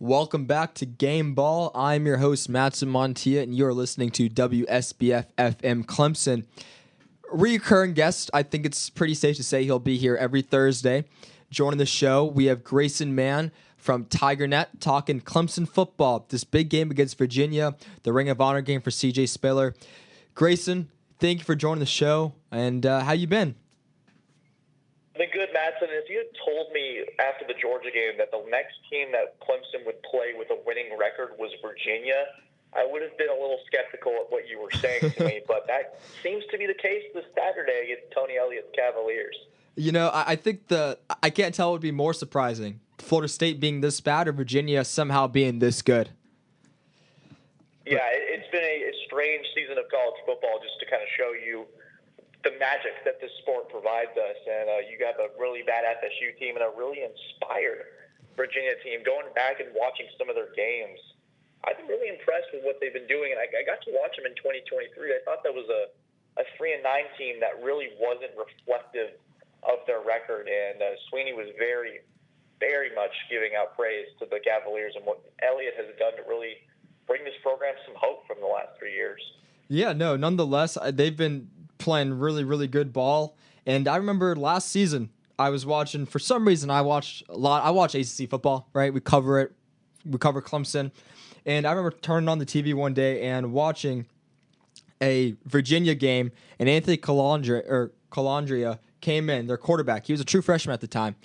Welcome back to Gameball. I'm your host, Matson Montilla, and you're listening to WSBF FM Clemson. Recurring guest, I think it's pretty safe to say he'll be here every Thursday. Joining the show, we have Grayson Mann from TigerNet talking Clemson football. This big game against Virginia, the Ring of Honor game for CJ Spiller. Grayson, thank you for joining the show, and how you been? I've been good, Matson. If you had told me after the Georgia game that the next team that Clemson would play with a winning record was Virginia, I would have been a little skeptical at what you were saying to me, but that seems to be the case this Saturday against Tony Elliott's Cavaliers. You know, I think I can't tell what would be more surprising, Florida State being this bad or Virginia somehow being this good. Yeah, it's been a strange season of college football just to kind of show you the magic that this sport provides us. And you got a really bad FSU team and a really inspired Virginia team. Going back and watching some of their games, I've been really impressed with what they've been doing. And I got to watch them in 2023. I thought that was a 3-9 team that really wasn't reflective of their record. And Sweeney was very, very much giving out praise to the Cavaliers and what Elliott has done to really bring this program some hope from the last 3 years. Yeah, no, nonetheless, they've been playing really, really good ball. And I remember last season, I was watching, for some reason, I watch ACC football, right? We cover Clemson. And I remember turning on the TV one day and watching a Virginia game, and Anthony Colandrea came in, their quarterback. He was a true freshman at the time.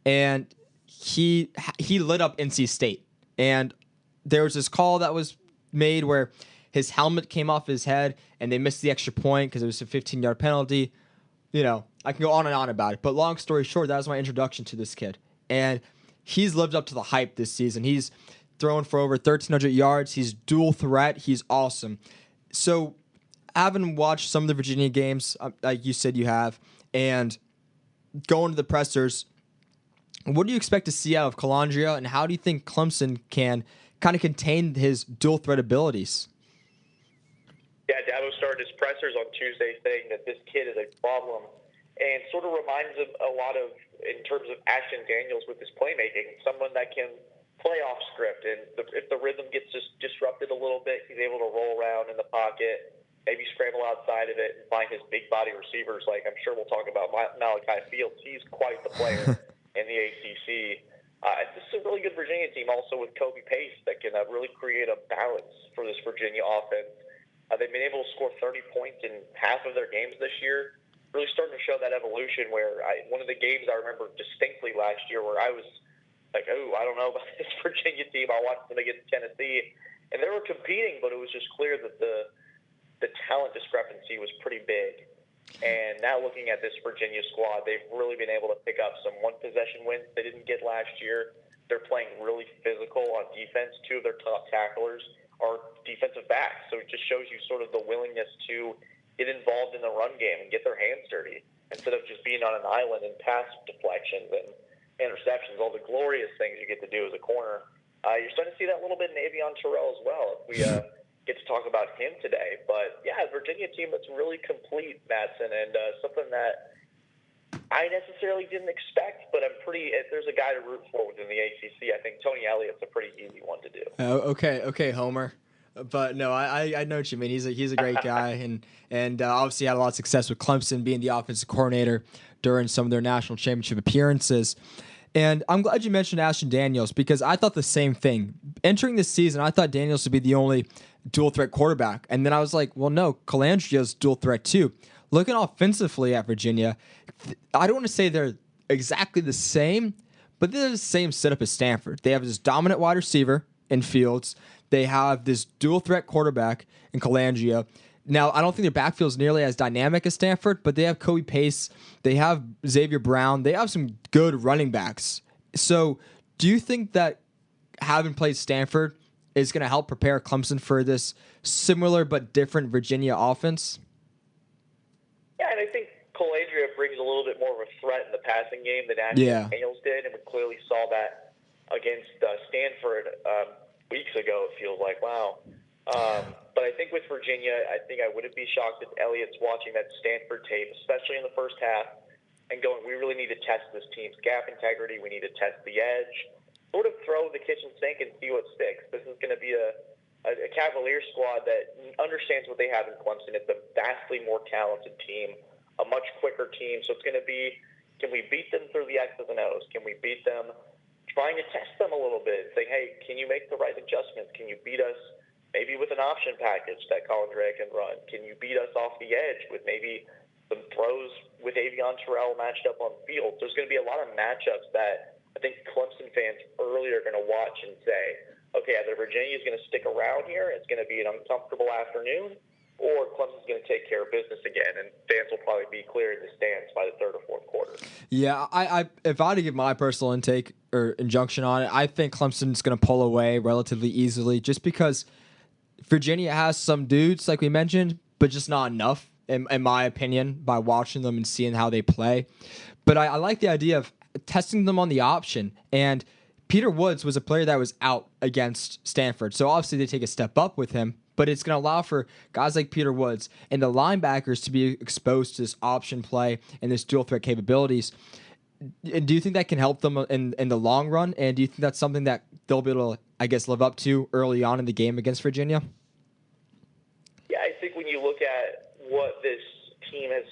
And he lit up NC State. And there was this call that was made where his helmet came off his head and they missed the extra point because it was a 15-yard penalty. You know, I can go on and on about it. But long story short, that was my introduction to this kid. And he's lived up to the hype this season. He's thrown for over 1,300 yards. He's dual threat. He's awesome. So having watched some of the Virginia games, like you said you have, and going to the pressers, what do you expect to see out of Colandrea, and how do you think Clemson can kind of contain his dual threat abilities? Yeah, Dabo started his pressers on Tuesday saying that this kid is a problem, and sort of reminds him a lot of, in terms of Ashton Daniels with his playmaking, someone that can play off script, and if the rhythm gets just disrupted a little bit, he's able to roll around in the pocket, maybe scramble outside of it and find his big body receivers. Like I'm sure we'll talk about Malachi Fields. He's quite the player in the ACC. This is a really good Virginia team also with Kobe Pace that can really create a balance for this Virginia offense. They've been able to score 30 points in half of their games this year, really starting to show that evolution where one of the games I remember distinctly last year where I was like, oh, I don't know about this Virginia team. I watched them against Tennessee, and they were competing, but it was just clear that the talent discrepancy was pretty big. And now looking at this Virginia squad, they've really been able to pick up some one-possession wins they didn't get last year. They're playing really physical on defense. Two of their top tacklers are defensive backs. So it just shows you sort of the willingness to get involved in the run game and get their hands dirty instead of just being on an island and pass deflections and interceptions, all the glorious things you get to do as a corner. You're starting to see that a little bit in Avieon Terrell as well. If we get to talk about him today. But, yeah, a Virginia team that's really complete, Matson, and something that I necessarily didn't expect, but if there's a guy to root for within the ACC, I think Tony Elliott's a pretty easy one to do. Okay, Homer. But, no, I know what you mean. He's a great guy, and obviously had a lot of success with Clemson being the offensive coordinator during some of their national championship appearances. And I'm glad you mentioned Ashton Daniels because I thought the same thing. Entering this season, I thought Daniels would be the only dual-threat quarterback. And then I was like, well, no, Colandrea's dual-threat too. Looking offensively at Virginia, I don't want to say they're exactly the same, but they're the same setup as Stanford. They have this dominant wide receiver in Fields. They have this dual-threat quarterback in Colandrea. Now, I don't think their backfield is nearly as dynamic as Stanford, but they have Kobe Pace. They have Xavier Brown. They have some good running backs. So do you think that having played Stanford is going to help prepare Clemson for this similar but different Virginia offense? Yeah, and I think Colandrea brings a little bit more of a threat in the passing game than Ashton Daniels did, and we clearly saw that against Stanford weeks ago, it feels like. Wow. But I think with Virginia, I think I wouldn't be shocked if Elliott's watching that Stanford tape, especially in the first half, and going, we really need to test this team's gap integrity. We need to test the edge. sort of throw the kitchen sink and see what sticks. This is going to be a Cavalier squad that understands what they have in Clemson. It's a vastly more talented team, a much quicker team. So it's going to be, can we beat them through the X's and O's? Can we beat them trying to test them a little bit? Saying, hey, can you make the right adjustments? Can you beat us maybe with an option package that Colandrea can run? Can you beat us off the edge with maybe some throws with Avieon Terrell matched up on field? There's going to be a lot of matchups that I think Clemson fans early are going to watch and say, okay, either Virginia is going to stick around here, it's going to be an uncomfortable afternoon, or Clemson's going to take care of business again, and fans will probably be clearing the stands by the third or fourth quarter. Yeah, I if I had to give my personal intake or injunction on it, I think Clemson's going to pull away relatively easily just because Virginia has some dudes, like we mentioned, but just not enough, in my opinion, by watching them and seeing how they play. But I like the idea of testing them on the option. And Peter Woods was a player that was out against Stanford. So obviously they take a step up with him, but it's going to allow for guys like Peter Woods and the linebackers to be exposed to this option play and this dual threat capabilities. And do you think that can help them in the long run? And do you think that's something that they'll be able to, I guess, live up to early on in the game against Virginia? Yeah, I think when you look at what this team has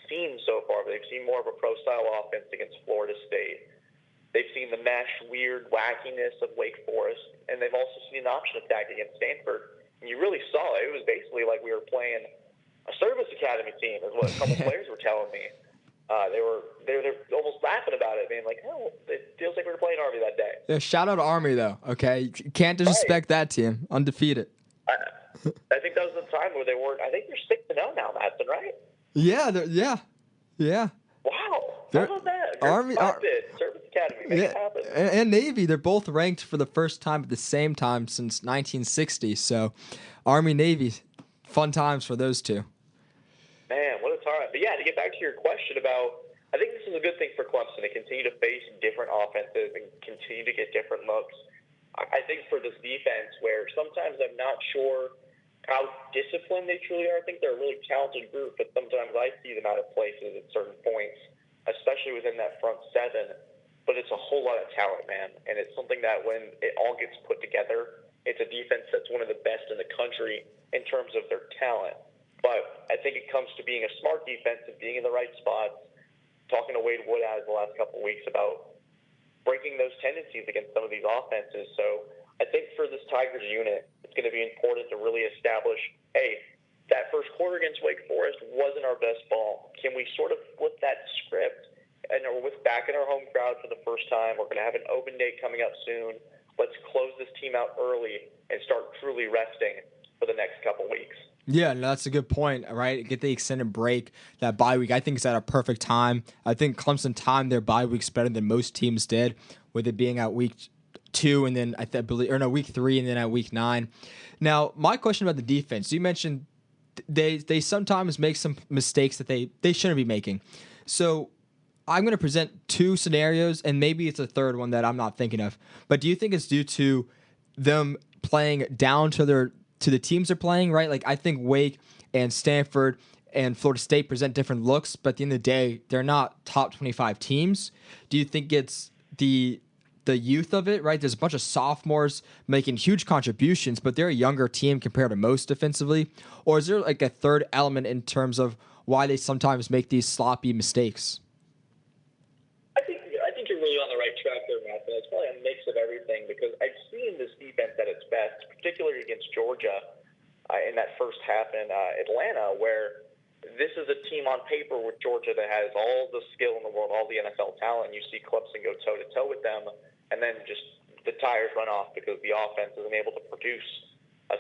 seen so far, they've seen more of a pro-style offense against Florida State. They've seen the mesh, weird wackiness of Wake Forest, and they've also seen an option attack against Stanford. And you really saw it. It was basically like we were playing a service academy team, is what a couple players were telling me. They're almost laughing about it, being like, "Oh, it feels like we were playing Army that day." Yeah, shout out to Army though. Okay, you can't disrespect that team. Undefeated. I think that was the time where they weren't. I think they're 6-0 now, Matson, right? Yeah. Wow. How about that? Army, Service Academy, make it happen. And Navy, they're both ranked for the first time at the same time since 1960. So, Army, Navy, fun times for those two. Man, what a time. But yeah, to get back to your question about, I think this is a good thing for Clemson to continue to face different offenses and continue to get different looks. I think for this defense, where sometimes I'm not sure how disciplined they truly are. I think they're a really talented group, but sometimes I see them out of places at certain points, especially within that front seven. But it's a whole lot of talent, man. And it's something that when it all gets put together, it's a defense that's one of the best in the country in terms of their talent. But I think it comes to being a smart defense and being in the right spots. Talking to Wade Woodhouse the last couple of weeks about breaking those tendencies against some of these offenses. So I think for this Tigers unit, it's going to be important to really establish, hey, that first quarter against Wake Forest wasn't our best ball. Can we sort of flip that script? And we're back in our home crowd for the first time. We're going to have an open day coming up soon. Let's close this team out early and start truly resting for the next couple weeks. Yeah, no, that's a good point, right? Get the extended break, that bye week. I think it's at a perfect time. I think Clemson timed their bye weeks better than most teams did, with it being at week 2 and then week 3 and then at week 9. Now, my question about the defense, you mentioned they sometimes make some mistakes that they shouldn't be making. So I'm going to present 2 scenarios, and maybe it's a third one that I'm not thinking of. But do you think it's due to them playing down to the teams they're playing, right? Like, I think Wake and Stanford and Florida State present different looks, but at the end of the day, they're not top 25 teams. Do you think it's the youth of it, right? There's a bunch of sophomores making huge contributions, but they're a younger team compared to most defensively. Or is there like a third element in terms of why they sometimes make these sloppy mistakes? I think you're really on the right track there, Matson. It's probably a mix of everything, because I've seen this defense at its best, particularly against Georgia in that first half in Atlanta, where this is a team on paper with Georgia that has all the skill in the world, all the NFL talent. You see Clemson go toe-to-toe with them, and then just the tires run off because the offense isn't able to produce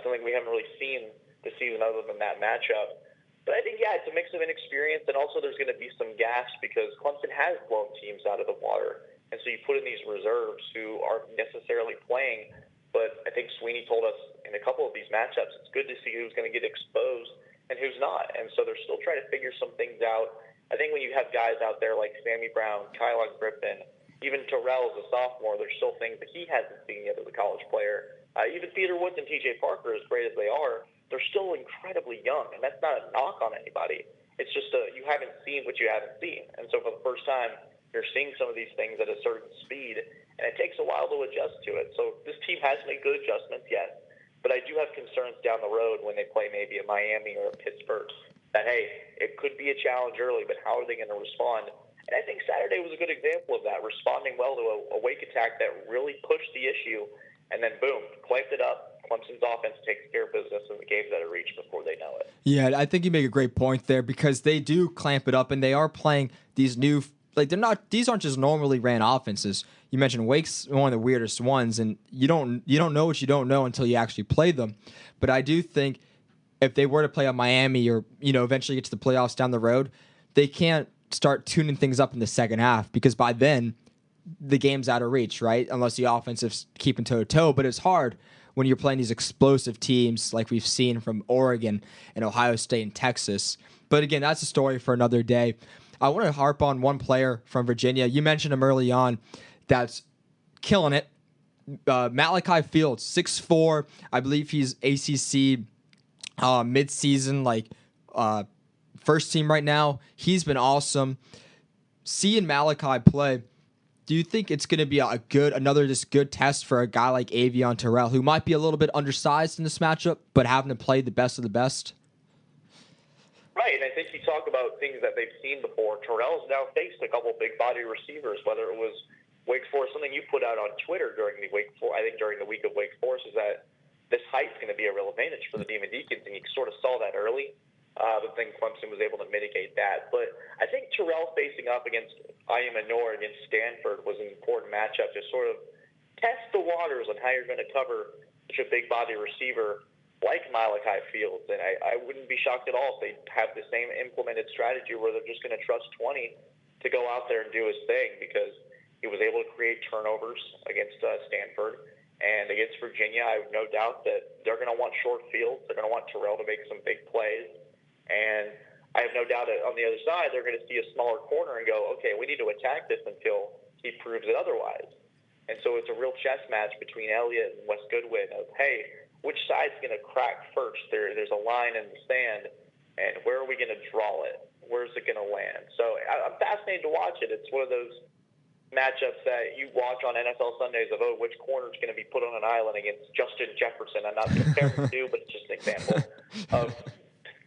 something we haven't really seen this season other than that matchup. But I think, yeah, it's a mix of inexperience, and also there's going to be some gaps because Clemson has blown teams out of the water. And so you put in these reserves who aren't necessarily playing, but I think Sweeney told us in a couple of these matchups, it's good to see who's going to get exposed and who's not. And so they're still trying to figure some things out. I think when you have guys out there like Sammy Brown, Kyle Griffin, even Terrell as a sophomore, there's still things that he hasn't seen yet as a college player. Even Peter Woods and TJ Parker, as great as they are, they're still incredibly young, and that's not a knock on anybody. It's just you haven't seen what you haven't seen. And so for the first time, you're seeing some of these things at a certain speed, and it takes a while to adjust to it. So this team has made good adjustments, yes, but I do have concerns down the road when they play maybe a Miami or a Pittsburgh that, hey, it could be a challenge early, but how are they going to respond? And I think Saturday was a good example of that, responding well to a wake attack that really pushed the issue, and then boom, clamped it up. Clemson's offense takes care of business in the games that are reached before they know it. Yeah, I think you make a great point there because they do clamp it up and they are playing these new, like these aren't just normally ran offenses. You mentioned Wake's one of the weirdest ones, and you don't know what you don't know until you actually play them. But I do think if they were to play a Miami or eventually get to the playoffs down the road, they can't start tuning things up in the second half because by then the game's out of reach, right? Unless the offense is keeping toe-to-toe. But it's hard when you're playing these explosive teams like we've seen from Oregon and Ohio State and Texas. But again, that's a story for another day. I want to harp on one player from Virginia. You mentioned him early on that's killing it. Malachi Fields, 6'4". I believe he's ACC midseason, first team right now. He's been awesome. Seeing Malachi play, do you think it's going to be another good test for a guy like Avieon Terrell, who might be a little bit undersized in this matchup, but having to play the best of the best? Right, and I think you talk about things that they've seen before. Terrell's now faced a couple big body receivers, whether it was Wake Forest. Something you put out on Twitter during the week of Wake Forest is that this height's going to be a real advantage for the Demon Deacons, and you sort of saw that early. But then Clemson was able to mitigate that. But I think Terrell facing up against Manor against Stanford was an important matchup to sort of test the waters on how you're going to cover such a big body receiver like Malachi Fields. And I wouldn't be shocked at all if they have the same implemented strategy where they're just going to trust 20 to go out there and do his thing, because he was able to create turnovers against Stanford. And against Virginia, I have no doubt that they're going to want short fields. They're going to want Terrell to make some big plays. And I have no doubt that on the other side, they're going to see a smaller corner and go, okay, we need to attack this until he proves it otherwise. And so it's a real chess match between Elliott and Wes Goodwin of, hey, which side's going to crack first? There's a line in the sand, and where are we going to draw it? Where's it going to land? So I'm fascinated to watch it. It's one of those matchups that you watch on NFL Sundays of, which corner is going to be put on an island against Justin Jefferson. I'm not comparing the two, but it's just an example of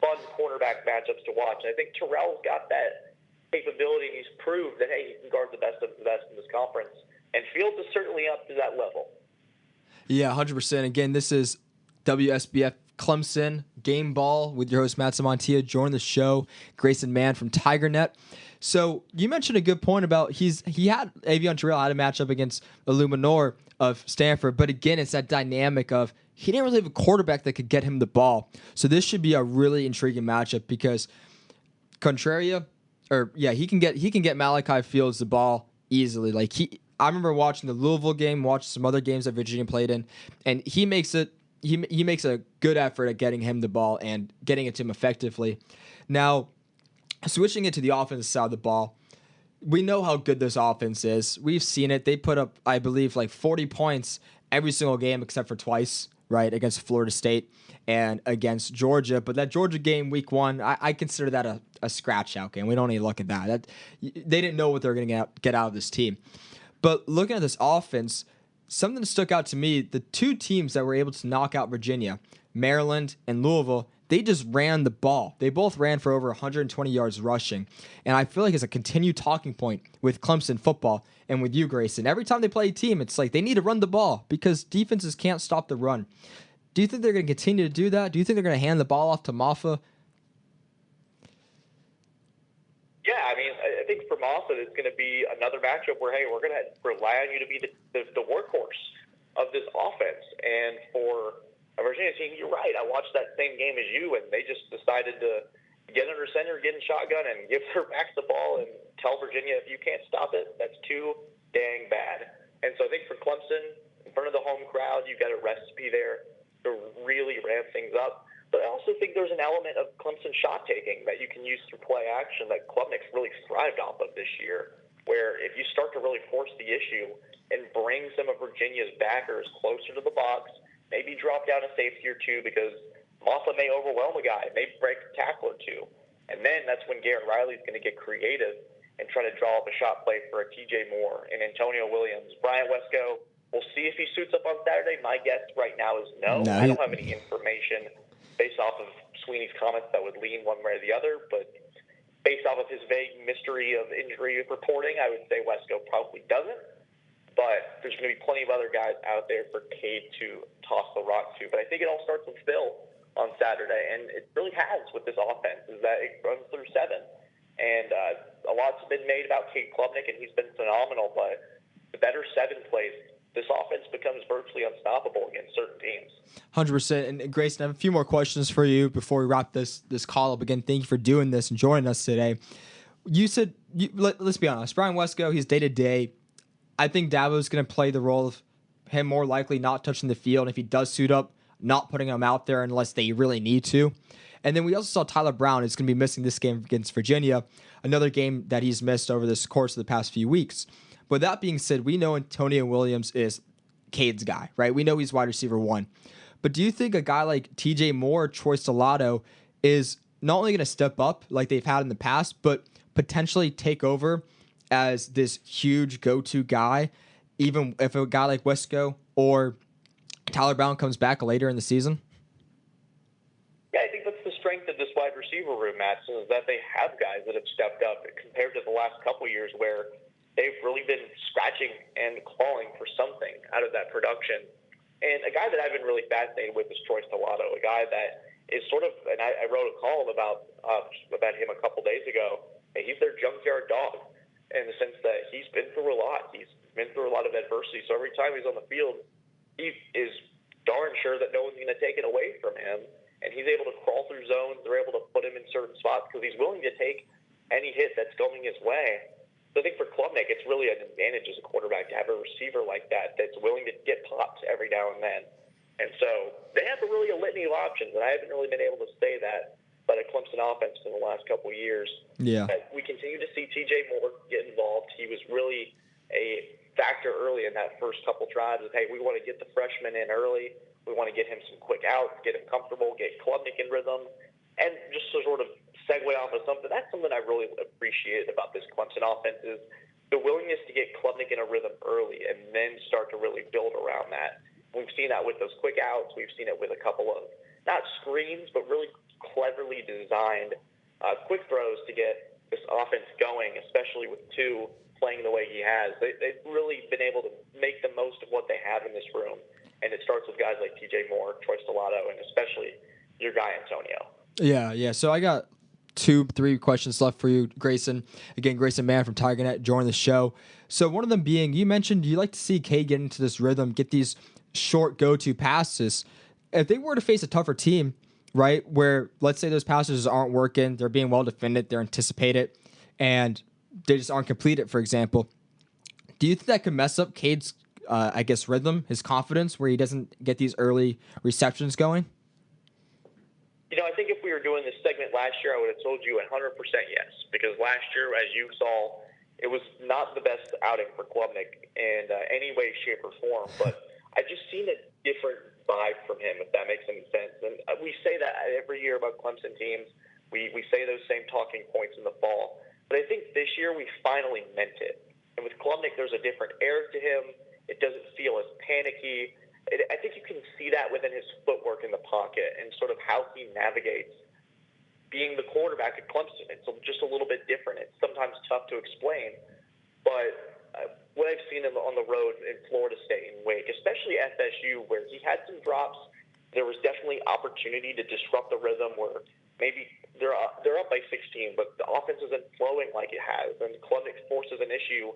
fun cornerback matchups to watch. And I think Terrell's got that capability, and he's proved that, hey, he can guard the best of the best in this conference. And Fields is certainly up to that level. Yeah, 100%. Again, this is WSBF Clemson Gameball with your host, Matson Montilla. Join the show, Grayson Mann from TigerNet. So you mentioned a good point about Avieon Terrell had a matchup against Illuminor of Stanford, but again, it's that dynamic of he didn't really have a quarterback that could get him the ball. So this should be a really intriguing matchup because Colandrea, he can get Malachi Fields the ball easily. I remember watching the Louisville game, watching some other games that Virginia played in, and he makes a good effort at getting him the ball and getting it to him effectively. Now, switching it to the offensive side of the ball, we know how good this offense is. We've seen it. They put up, I believe, 40 points every single game except for twice, right, against Florida State and against Georgia. But that Georgia game, week 1, I consider that a scratch-out game. We don't need to look at that. They didn't know what they were going to get out of this team. But looking at this offense, something that stuck out to me, the two teams that were able to knock out Virginia, Maryland and Louisville, they just ran the ball. They both ran for over 120 yards rushing. And I feel like it's a continued talking point with Clemson football and with you, Grayson. Every time they play a team, it's like they need to run the ball because defenses can't stop the run. Do you think they're going to continue to do that? Do you think they're going to hand the ball off to Maffa? Yeah, I think for Maffa, it's going to be another matchup where, hey, we're going to rely on you to be the workhorse of this offense. And for a Virginia team, you're right. I watched that same game as you, and they just decided to get under center, get in shotgun, and give their backs the ball and tell Virginia, if you can't stop it, that's too dang bad. And so I think for Clemson, in front of the home crowd, you've got a recipe there to really ramp things up. But I also think there's an element of Clemson shot taking that you can use through play action that Klubnik's really thrived off of this year, where if you start to really force the issue and bring some of Virginia's backers closer to the box, maybe drop down a safety or two because Maffa may overwhelm a guy, maybe break a tackle or two. And then that's when Garrett Riley's going to get creative and try to draw up a shot play for a TJ Moore and Antonio Williams. Bryant Wesco, we'll see if he suits up on Saturday. My guess right now is no. I don't have any information based off of Sweeney's comments that would lean one way or the other, but based off of his vague mystery of injury reporting, I would say Wesco probably doesn't. But there's going to be plenty of other guys out there for Cade to toss the rock to. But I think it all starts with Phil on Saturday, and it really has with this offense, is that it runs through 7. And a lot's been made about Cade Klubnik, and he's been phenomenal. But the better 7 plays, this offense becomes virtually unstoppable against certain teams. 100%. And Grayson, I have a few more questions for you before we wrap this call up. Again, thank you for doing this and joining us today. You said, let's be honest, Brian Wesco, he's day-to-day. I think Dabo's going to play the role of him more likely not touching the field. If he does suit up, not putting him out there unless they really need to. And then we also saw Tyler Brown is going to be missing this game against Virginia, another game that he's missed over this course of the past few weeks. But that being said, we know Antonio Williams is Cade's guy, right? We know he's wide receiver 1. But do you think a guy like TJ Moore or Troy Stellato is not only going to step up like they've had in the past, but potentially take over as this huge go-to guy, even if a guy like Wesco or Tyler Brown comes back later in the season? Yeah, I think that's the strength of this wide receiver room, Matson, is that they have guys that have stepped up compared to the last couple years where they've really been scratching and clawing for something out of that production. And a guy that I've been really fascinated with is Troy Stellato, a guy that is sort of, and I wrote a column about him a couple days ago, and he's their junkyard dog in the sense that he's been through a lot. He's been through a lot of adversity. So every time he's on the field, he is darn sure that no one's going to take it away from him. And he's able to crawl through zones. They're able to put him in certain spots because he's willing to take any hit that's going his way. So I think for Klubnik, it's really an advantage as a quarterback to have a receiver like that that's willing to get pops every now and then. And so they have really a litany of options, and I haven't really been able to say that by the Clemson offense in the last couple of years. Yeah. We continue to see TJ Moore get involved. He was really a factor early in that first couple drives of, hey, we want to get the freshman in early. We want to get him some quick outs, get him comfortable, get Klubnik in rhythm. And just to sort of segue off of something, that's something I really appreciate about this Clemson offense is the willingness to get Klubnik in a rhythm early and then start to really build around that. We've seen that with those quick outs. We've seen it with a couple of, not screens, but really cleverly designed quick throws to get this offense going, especially with 2 playing the way he has. They've really been able to make the most of what they have in this room, and it starts with guys like TJ Moore, Troy Stellato, and especially your guy Antonio. Yeah. So I got 2-3 questions left for you, Grayson. Again, Grayson Mann from TigerNet joined the show. So one of them being, you mentioned you like to see Cade get into this rhythm, get these short go-to passes. If they were to face a tougher team, right, where let's say those passes aren't working, they're being well defended, they're anticipated, and they just aren't completed, for example, do you think that could mess up Cade's, rhythm, his confidence, where he doesn't get these early receptions going? I think if we were doing this segment last year, I would have told you 100% yes, because last year, as you saw, it was not the best outing for Klubnik in any way, shape, or form, but I've just seen a different vibe from him, if that makes any sense. And we say that every year about Clemson teams. We say those same talking points in the fall. But I think this year we finally meant it. And with Klubnik, there's a different air to him. It doesn't feel as panicky. I think you can see that within his footwork in the pocket and sort of how he navigates being the quarterback at Clemson. It's just a little bit different. It's sometimes tough to explain. But what I've seen him on the road in Florida State and Wake, especially FSU, where he had some drops, there was definitely opportunity to disrupt the rhythm where maybe they're up by 16, but the offense isn't flowing like it has, and Klubnik forces an issue,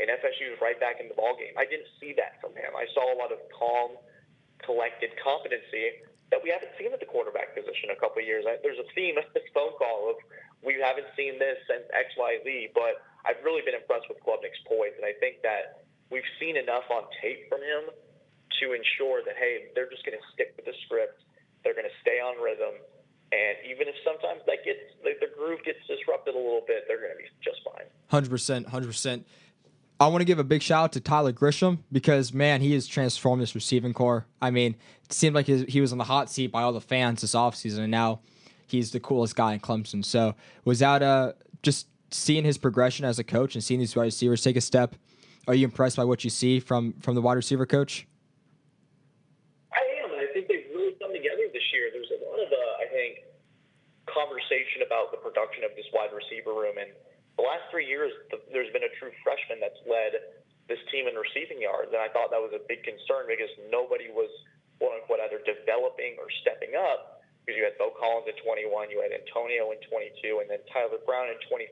and FSU is right back in the ballgame. I didn't see that from him. I saw a lot of calm, collected competency that we haven't seen at the quarterback position a couple of years. There's a theme of this phone call of we haven't seen this since XYZ, but I've really been impressed with Klubnik's poise, and I think that we've seen enough on tape from him to ensure that, hey, they're just going to stick with the script. They're going to stay on rhythm, and even if sometimes the groove gets disrupted a little bit, they're going to be just fine. 100%. I want to give a big shout out to Tyler Grisham because, man, he has transformed this receiving core. I mean, it seemed like he was on the hot seat by all the fans this offseason, and now he's the coolest guy in Clemson. So was that just seeing his progression as a coach and seeing these wide receivers take a step, are you impressed by what you see from the wide receiver coach? I am. I think they've really come together this year. There's a lot of, I think, conversation about the production of this wide receiver room. And the last 3 years, there's been a true freshman that's led this team in receiving yards. And I thought that was a big concern because nobody was, quote-unquote, either developing or stepping up. Because you had Bo Collins at 21, you had Antonio in 22, and then Tyler Brown in 23.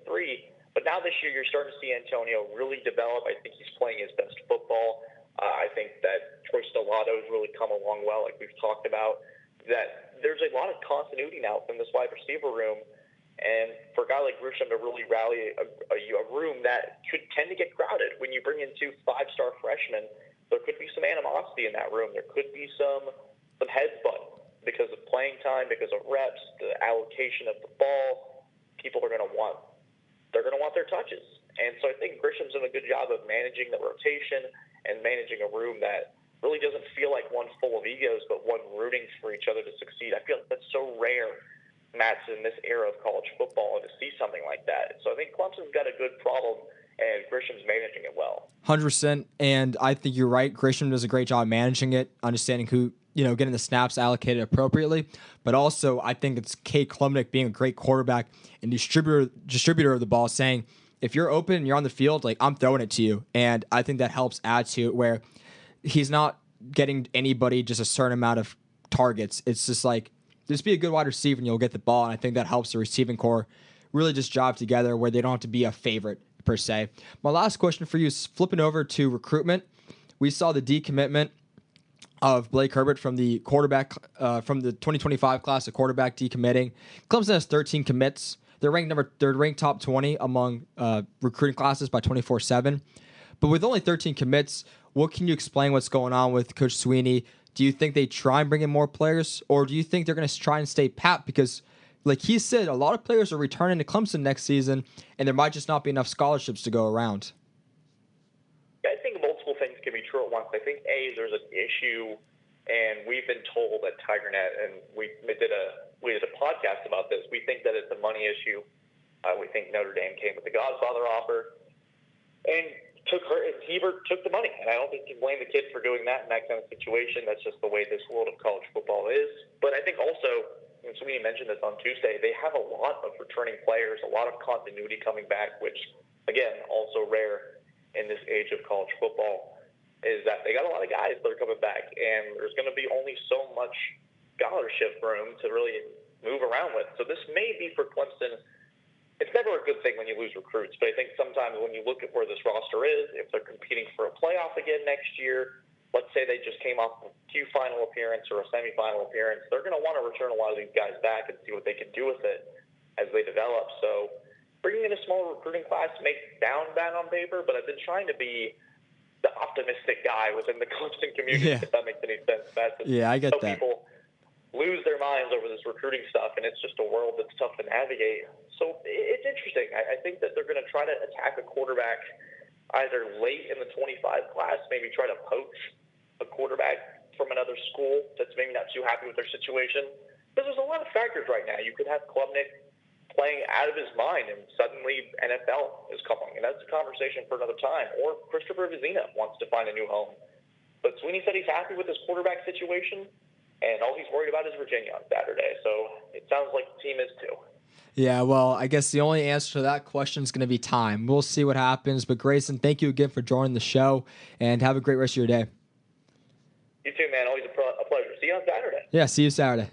But now this year, you're starting to see Antonio really develop. I think he's playing his best football. I think that Troy Stellato has really come along well, like we've talked about. That there's a lot of continuity now from this wide receiver room. And for a guy like Grisham to really rally a room that could tend to get crowded when you bring in 2 5-star freshmen, there could be some animosity in that room. There could be some heads butt because of playing time, because of reps, the allocation of the ball. People are going to want their touches. And so I think Grisham's done a good job of managing the rotation and managing a room that really doesn't feel like one full of egos, but one rooting for each other to succeed. I feel like that's so rare, Matson, in this era of college football, to see something like that. So I think Clemson's got a good problem, and Grisham's managing it well. 100%, and I think you're right. Grisham does a great job managing it, understanding who, getting the snaps allocated appropriately. But also, I think it's Cade Klubnik being a great quarterback and distributor of the ball, saying, if you're open and you're on the field, like, I'm throwing it to you. And I think that helps add to it, where he's not getting anybody just a certain amount of targets. It's just like, just be a good wide receiver and you'll get the ball. And I think that helps the receiving core really just job together where they don't have to be a favorite per se. My last question for you is flipping over to recruitment. We saw the decommitment of Blake Herbert from the quarterback, from the 2025 class, the quarterback decommitting. Clemson has 13 commits. They're ranked top 20 among recruiting classes by 24/7. But with only 13 commits, what can you explain what's going on with Coach Sweeney? Do you think they try and bring in more players, or do you think they're going to try and stay pat? Because, like he said, a lot of players are returning to Clemson next season, and there might just not be enough scholarships to go around. I think multiple things can be true at once. I think, there's an issue, and we've been told at TigerNet, and we did a podcast about this. We think that it's a money issue. We think Notre Dame came with the Godfather offer, and Hebert took the money. And I don't think you can blame the kid for doing that in that kind of situation. That's just the way this world of college football is. But I think also, and somebody mentioned this on Tuesday, they have a lot of returning players, a lot of continuity coming back, which, again, also rare in this age of college football, is that they got a lot of guys that are coming back. And there's going to be only so much scholarship room to really move around with. So this may be for Clemson. It's never a good thing when you lose recruits, but I think sometimes when you look at where this roster is, if they're competing for a playoff again next year, let's say they just came off a Q final appearance or a semifinal appearance, they're going to want to return a lot of these guys back and see what they can do with it as they develop. So bringing in a small recruiting class may sound bad on paper, but I've been trying to be the optimistic guy within the Clemson community, if that makes any sense. I get that. People lose their minds over this recruiting stuff, and it's just a world that's tough to navigate. So it's interesting. I think that they're going to try to attack a quarterback either late in the 25 class, maybe try to poach a quarterback from another school that's maybe not too happy with their situation. Because there's a lot of factors right now. You could have Klubnik playing out of his mind, and suddenly NFL is coming, and that's a conversation for another time. Or Christopher Vizina wants to find a new home. But Sweeney said he's happy with his quarterback situation, and all he's worried about is Virginia on Saturday. So it sounds like the team is too. Yeah, well, I guess the only answer to that question is going to be time. We'll see what happens. But Grayson, thank you again for joining the show, and have a great rest of your day. You too, man. Always a pleasure. See you on Saturday. Yeah, see you Saturday.